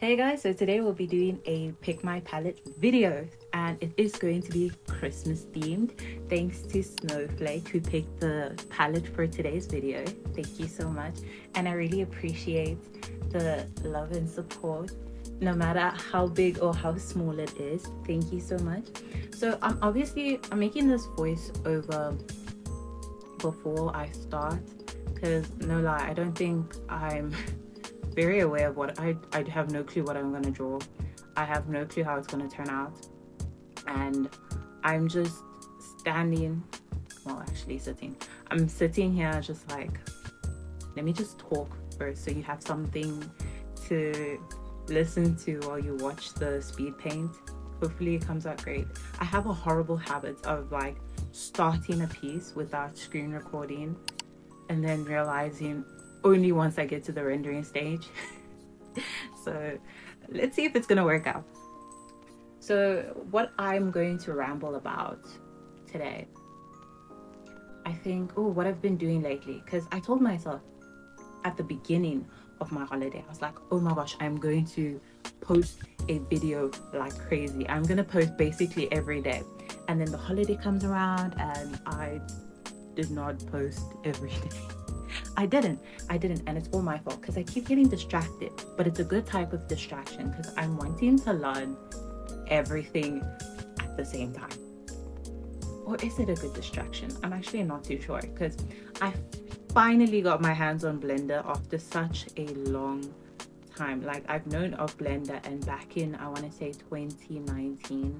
Hey guys, so today we'll be doing a pick my palette video and it is going to be Christmas themed. Thanks to Snowflake who picked the palette for today's video. Thank you so much, and I really appreciate the love and support no matter how big or how small it is. Thank you so much. So I'm making this voice over before I start because no lie, I don't think I'm very aware of what I have no clue what I'm going to draw. I have no clue how it's going to turn out, and I'm just sitting. I'm sitting here just like, let me just talk first so you have something to listen to while you watch the Speedpaint. Hopefully it comes out great. I have a horrible habit of like starting a piece without screen recording and then realizing only once I get to the rendering stage. So let's see if it's gonna work out. So what I'm going to ramble about today, I think, what I've been doing lately, because I told myself at the beginning of my holiday, I was like, oh my gosh, I'm going to post a video like crazy. I'm gonna post basically every day. And then the holiday comes around and I did not post every day. I didn't, and it's all my fault because I keep getting distracted, but it's a good type of distraction because I'm wanting to learn everything at the same time. Or is it a good distraction? I'm actually not too sure because I finally got my hands on Blender after such a long time. Like, I've known of Blender, and back in, I want to say 2019,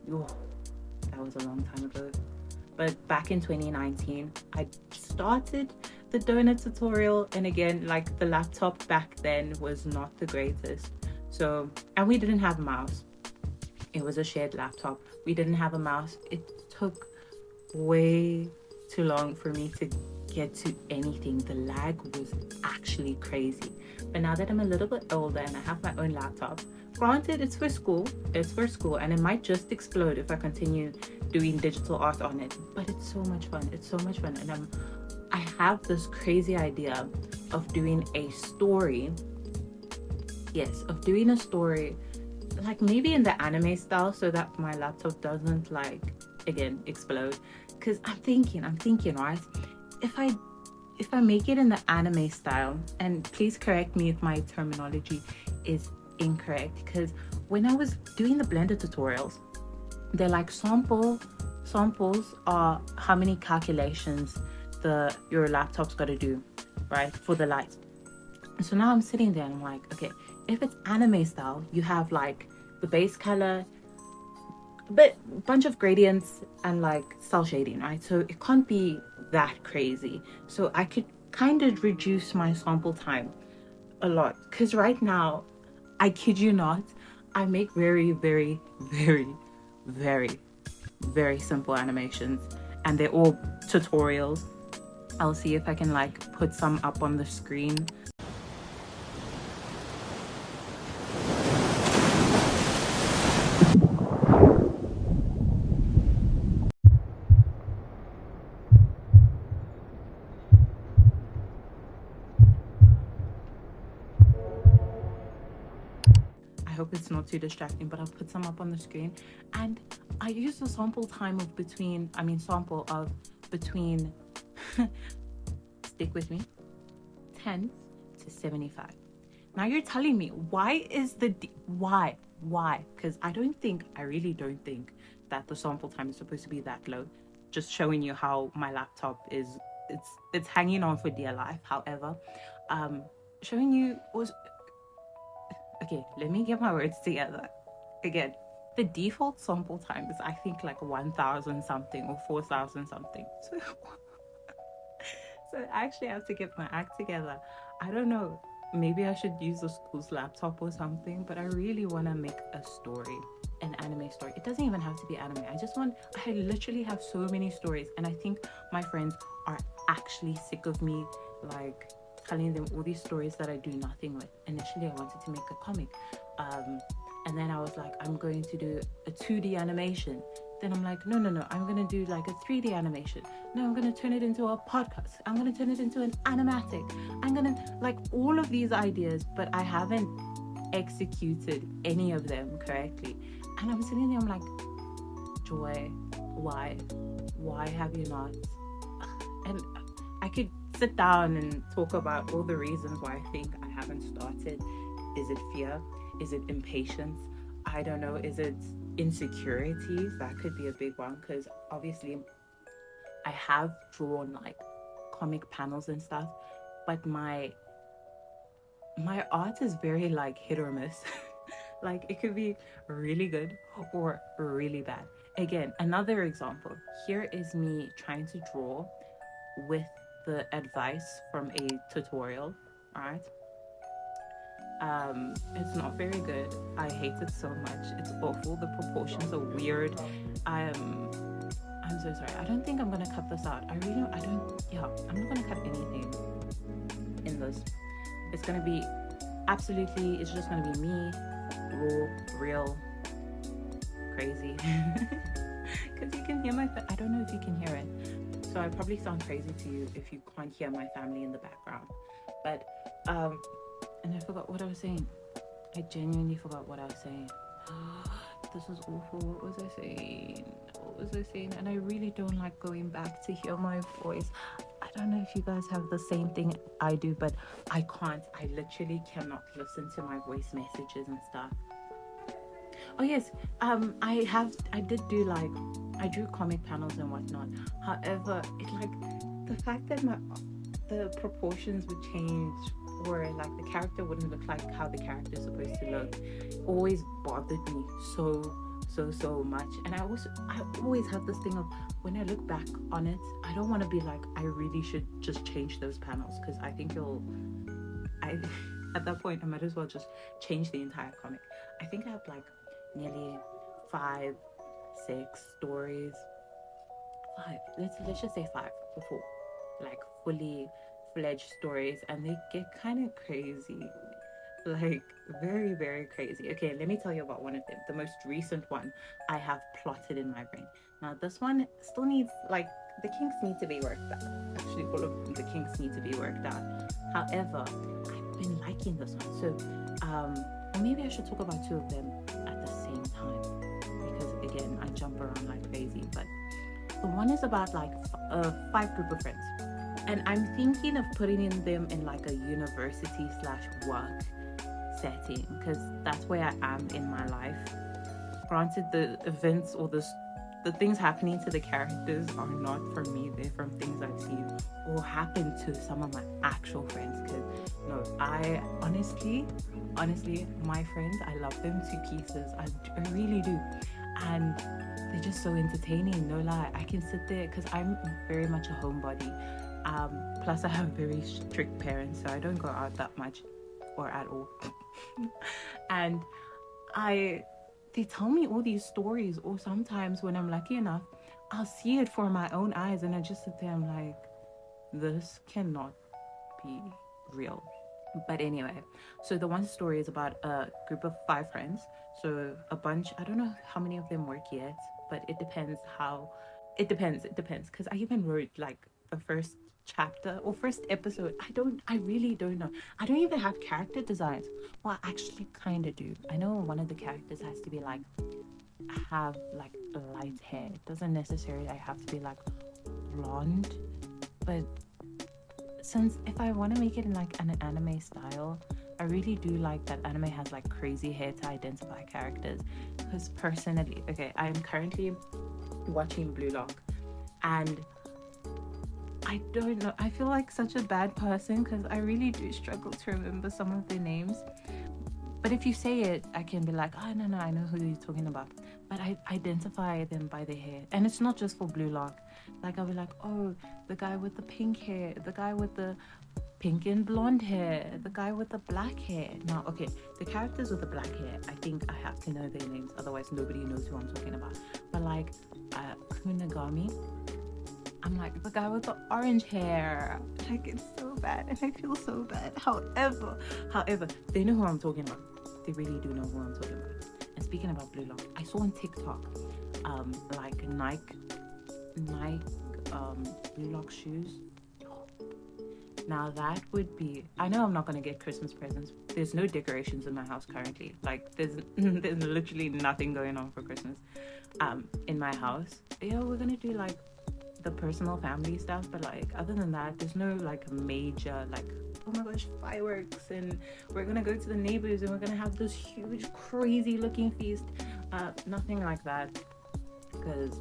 that was a long time ago. But back in 2019, I started the donut tutorial, and again, like, the laptop back then was not the greatest. So, and we didn't have a mouse. It was a shared laptop. We didn't have a mouse. It took way too long for me to get to anything. The lag was actually crazy. But now that I'm a little bit older and I have my own laptop, granted, it's for school, and it might just explode if I continue doing digital art on it, but it's so much fun. And I have this crazy idea of doing a story. Yes, of doing a story, like maybe in the anime style, so that my laptop doesn't, like, again, explode. Because I'm thinking, right? If I make it in the anime style, and please correct me if my terminology is incorrect, because when I was doing the Blender tutorials, they're like samples are how many calculations your laptop's got to do, right, for the light. So now I'm sitting there and I'm like, okay, if it's anime style, you have like the base color, but a bunch of gradients and like cell shading, right? So it can't be that crazy. So I could kind of reduce my sample time a lot, because right now, I kid you not, I make very, very, very, very, very simple animations, and they're all tutorials. I'll see if I can like put some up on the screen. I hope it's not too distracting, but I'll put some up on the screen. And I use a sample of between stick with me, 10 to 75. Now you're telling me, why is why? Because I really don't think that the sample time is supposed to be that low. Just showing you how my laptop is, it's hanging on for dear life. However, showing you was, okay, let me get my words together. Again, the default sample time is, I think, like 1,000 something or 4,000 something. So I actually have to get my act together. I don't know, maybe I should use the school's laptop or something, but I really want to make a story, an anime story. It doesn't even have to be anime. I literally have so many stories, and I think my friends are actually sick of me, like, telling them all these stories that I do nothing with. Initially, I wanted to make a comic. And then I was like, I'm going to do a 2D animation. Then I'm like, no, I'm going to do like a 3D animation. No, I'm going to turn it into a podcast. I'm going to turn it into an animatic. I'm going to, like, all of these ideas, but I haven't executed any of them correctly. And I'm sitting there, I'm like, Joy, why have you not? And I could sit down and talk about all the reasons why I think I haven't started. Is it fear? Is it impatience? I don't know. Is it insecurities? That could be a big one, because obviously I have drawn like comic panels and stuff, but my art is very like hit or miss. Like it could be really good or really bad. Again, another example. Here is me trying to draw with the advice from a tutorial. All right. It's not very good. I hate it so much. It's awful. The proportions are weird. I'm so sorry. I don't think I'm gonna cut this out. I'm not gonna cut anything in this. It's gonna be absolutely, it's just gonna be me, raw, real, crazy. Because you can hear I don't know if you can hear it. So I probably sound crazy to you if you can't hear my family in the background. But, and I forgot what I was saying. I genuinely forgot what I was saying. This is awful. What was I saying? And I really don't like going back to hear my voice. I don't know if you guys have the same thing I do, but I can't. I literally cannot listen to my voice messages and stuff. Oh yes, I drew comic panels and whatnot. However, it's like the fact that the proportions would change, or like the character wouldn't look like how the character is supposed to look, always bothered me so much. And I always have this thing of, when I look back on it, I don't want to be like, I really should just change those panels, because I think at that point I might as well just change the entire comic. I think I have like nearly 5-6 stories. Let's just say 5 or 4, like fully fledged stories, and they get kind of crazy, like very, very crazy. Okay, let me tell you about one of them. The most recent one I have plotted in my brain. Now this one still needs, like, the kinks need to be worked out. Actually, all of the kinks need to be worked out. However, I've been liking this one, so maybe I should talk about 2 of them at the same time, because again, I jump around like crazy. But the one is about like a 5 group of friends, and I'm thinking of putting them in like a university/work setting, because that's where I am in my life. Granted, the events or the things happening to the characters are not from me, they're from things I've seen or happened to some of my actual friends. Because no, I honestly, my friends, I love them to pieces. I really do. And they're just so entertaining, no lie. I can sit there, because I'm very much a homebody. Plus I have very strict parents, so I don't go out that much or at all. And they tell me all these stories, or sometimes when I'm lucky enough, I'll see it for my own eyes, and I just sit there, I'm like, this cannot be real. But anyway, so the one story is about a group of 5 friends. So a bunch, I don't know how many of them work yet, but it depends, because I even wrote like the first chapter or first episode. I really don't know. I don't even have character designs. Well, I actually kind of do. I know one of the characters has to be like, have like light hair. It doesn't necessarily have to be like blonde, but since if I want to make it in like an anime style, I really do like that anime has like crazy hair to identify characters. Because personally, okay, I'm currently watching Blue Lock, and I don't know, I feel like such a bad person, because I really do struggle to remember some of their names. But if you say it, I can be like, oh no, I know who you're talking about. But I identify them by their hair. And it's not just for Blue Lock. Like I'll be like, oh, the guy with the pink hair, the guy with the pink and blonde hair, the guy with the black hair. Now, okay, the characters with the black hair, I think I have to know their names, otherwise nobody knows who I'm talking about. But like Kunigami, I'm like, the guy with the orange hair. Like, it's so bad, and I feel so bad. However, they know who I'm talking about. They really do know who I'm talking about. And speaking about Blue Lock, I saw on TikTok, like Nike Blue Lock shoes. Now that would be, I know I'm not going to get Christmas presents. There's no decorations in my house currently. Like there's literally nothing going on for Christmas in my house. Yeah, we're going to do like the personal family stuff, but like other than that, there's no like major like, oh my gosh, fireworks, and we're going to go to the neighbors and we're going to have this huge crazy looking feast. Nothing like that, because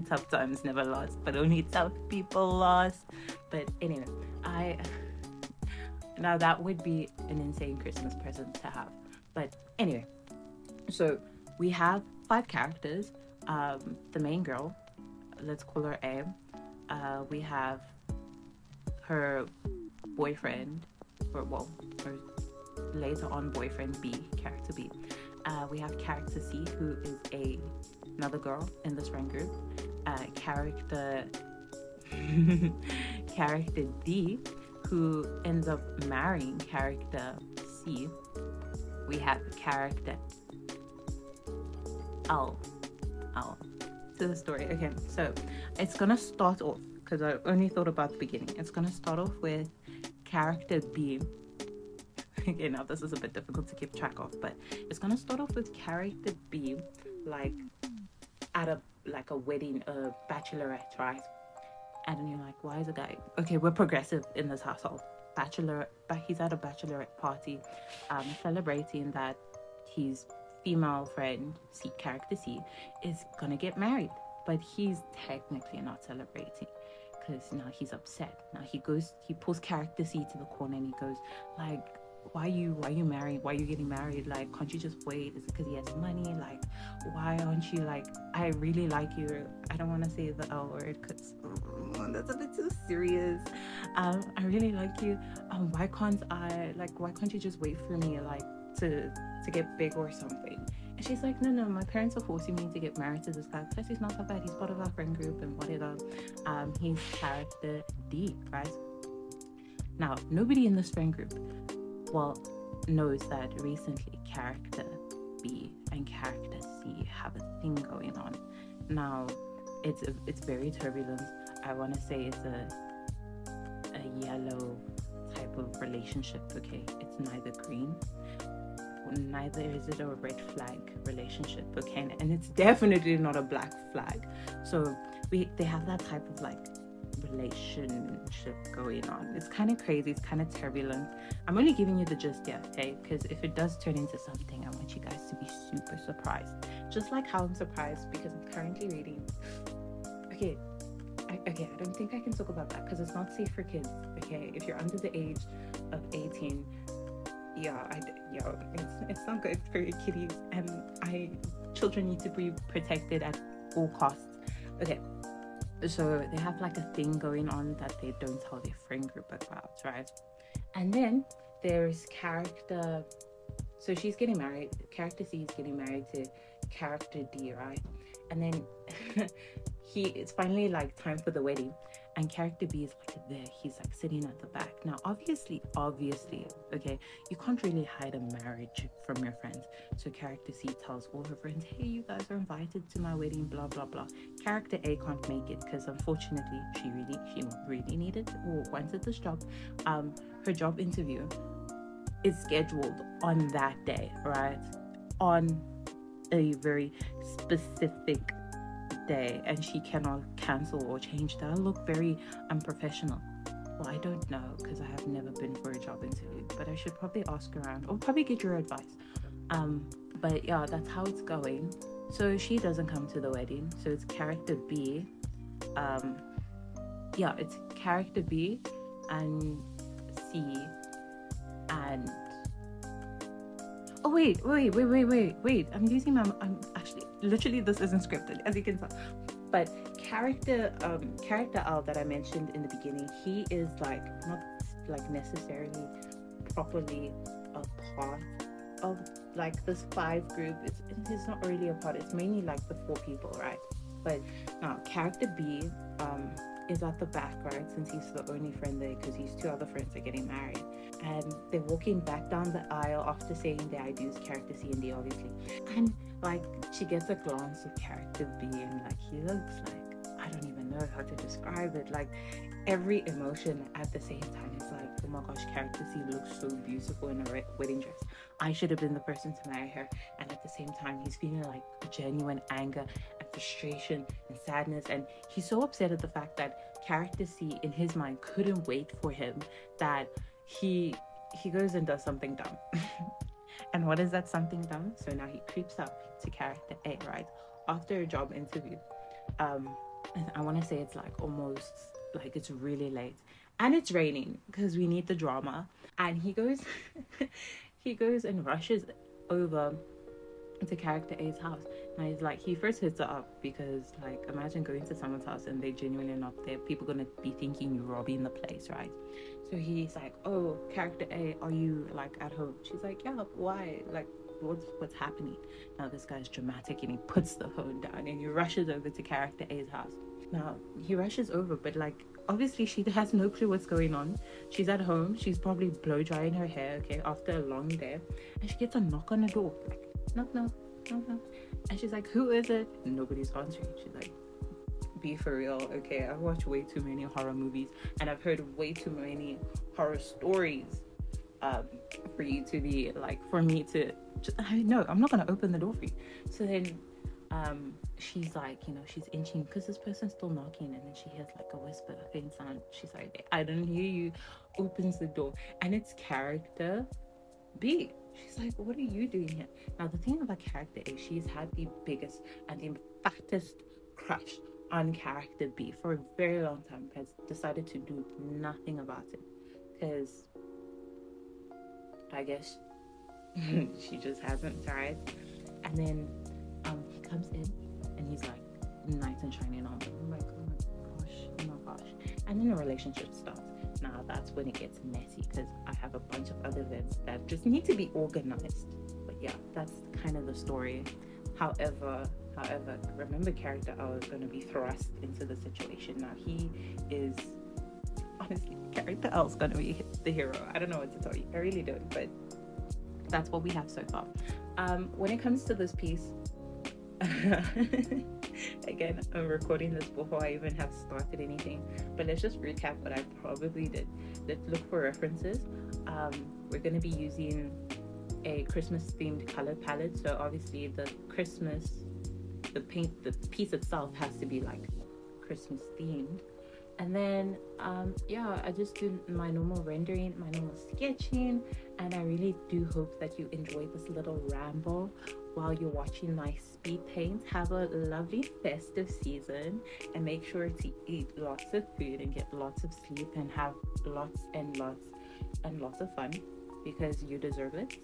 tough times never last, but only tough people last. But anyway, now that would be an insane Christmas present to have. But anyway, so we have 5 characters. The main girl, let's call her A. We have her boyfriend, or her later on boyfriend B, character B. We have character C, who is another girl in this friend group. Character character D, who ends up marrying character C. We have character L to the story. Okay, so it's gonna start off, because I only thought about the beginning. It's gonna start off with character B. Okay, now this is a bit difficult to keep track of, but it's gonna start off with character B, like at a wedding, a bachelorette, right? And then you're like, why is a guy? Okay, we're progressive in this household. He's at a bachelorette party, celebrating that his female friend, character C, is gonna get married, but he's technically not celebrating because now he's upset. Now he pulls character C to the corner and he goes like, why you married? Why are you getting married? Like, can't you just wait? Is it because he has money? Like, why aren't you like, I really like you. I don't want to say the L word because that's a bit too serious. I really like you. Why can't you just wait for me like to get big or something? And she's like, no, my parents are forcing me to get married to this guy. Plus, he's not that bad. He's part of our friend group and whatever. He's character D, right? Now, nobody in this friend group knows that recently character B and character C have a thing going on. Now, it's very turbulent. I want to say it's a yellow type of relationship. Okay, it's neither green, neither is it a red flag relationship. Okay, and it's definitely not a black flag. So they have that type of like relationship going on. It's kind of crazy, it's kind of turbulent. I'm only giving you the gist here, okay? Because if it does turn into something, I want you guys to be super surprised, just like how I'm surprised because I'm currently reading. I don't think I can talk about that because it's not safe for kids. Okay, if you're under the age of 18, it's not good for your kiddies, and children need to be protected at all costs. Okay, so they have like a thing going on that they don't tell their friend group about, right? And then there's character, so she's getting married, character C is getting married to character D, right? And then it's finally like time for the wedding, and character B is like there, he's like sitting at the back. Now obviously, okay, you can't really hide a marriage from your friends. So character C tells all her friends, hey, you guys are invited to my wedding, blah blah blah. Character A can't make it because unfortunately she really needed or wanted this job. Her job interview is scheduled on that day, right? On a very specific day, and she cannot cancel or change that. I look very unprofessional. Well, I don't know because I have never been for a job interview, but I should probably ask around or probably get your advice. But yeah, that's how it's going. So she doesn't come to the wedding, so it's character B. It's character B and C and wait, I'm losing my, I'm actually, literally this isn't scripted as you can tell, but character L that I mentioned in the beginning, he is like not like necessarily properly a part of like this 5 group. It's not really a part, it's mainly like the 4 people, right? But now character B is at the back, right, since he's the only friend there because his 2 other friends are getting married, and they're walking back down the aisle after saying their IDs, character C and D obviously, and like she gets a glance of character B and like he looks like, I don't even know how to describe it. Like every emotion at the same time. It's like, oh my gosh, Character C looks so beautiful in a wedding dress. I should have been the person to marry her. And at the same time, he's feeling like genuine anger and frustration and sadness. And he's so upset at the fact that Character C in his mind couldn't wait for him, that he goes and does something dumb. And what is that something dumb? So now he creeps up to Character A, right? After a job interview. And I want to say it's like almost like it's really late. And it's raining because we need the drama. And he goes he goes and rushes over to Character A's house. Now he's like, he first hits her up because, like, imagine going to someone's house and they genuinely not there. People gonna be thinking you're robbing the place, right? So he's like, oh, Character A, are you like at home? She's like, yeah, why? Like, what's happening? Now this guy's dramatic and he puts the phone down and he rushes over to Character A's house. Now he rushes over, but like obviously she has no clue what's going on. She's at home, she's probably blow drying her hair, okay, after a long day, and she gets a knock on the door, like knock, and she's like, who is it? And nobody's answering. She's like, be for real, okay? I've watched way too many horror movies and I've heard way too many horror stories for you to be like, for me to just, no, I'm not gonna open the door for you. So then she's like, you know, she's inching because this person's still knocking, and then she hears like a whisper, a faint sound. She's like, I don't hear you. Opens the door and it's Character B. She's like, what are you doing here? Now the thing about Character A, she's had the biggest and the fattest crush on Character B for a very long time, has decided to do nothing about it because I guess she just hasn't tried. And then he comes in and he's like nice and shining on. I'm like, oh my gosh. And then the relationship starts. Now that's when it gets messy because I have a bunch of other events that just need to be organized. But yeah, that's kind of the story. However, remember Character I was going to be thrust into the situation. Now he is, honestly, Character I was going to be the hero. I don't know what to tell you. I really don't, but that's what we have so far. When it comes to this piece, again, I'm recording this before I even have started anything, but let's just recap what I probably did. Let's look for references. We're going to be using a Christmas themed color palette, so obviously the piece itself has to be like Christmas themed. And then I just do my normal rendering, my normal sketching, and I really do hope that you enjoy this little ramble while you're watching my speed paint. Have a lovely festive season and make sure to eat lots of food and get lots of sleep and have lots and lots of fun, because you deserve it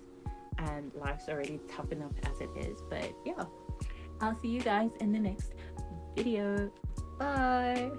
and life's already tough enough as it is. But yeah, I'll see you guys in the next video. Bye.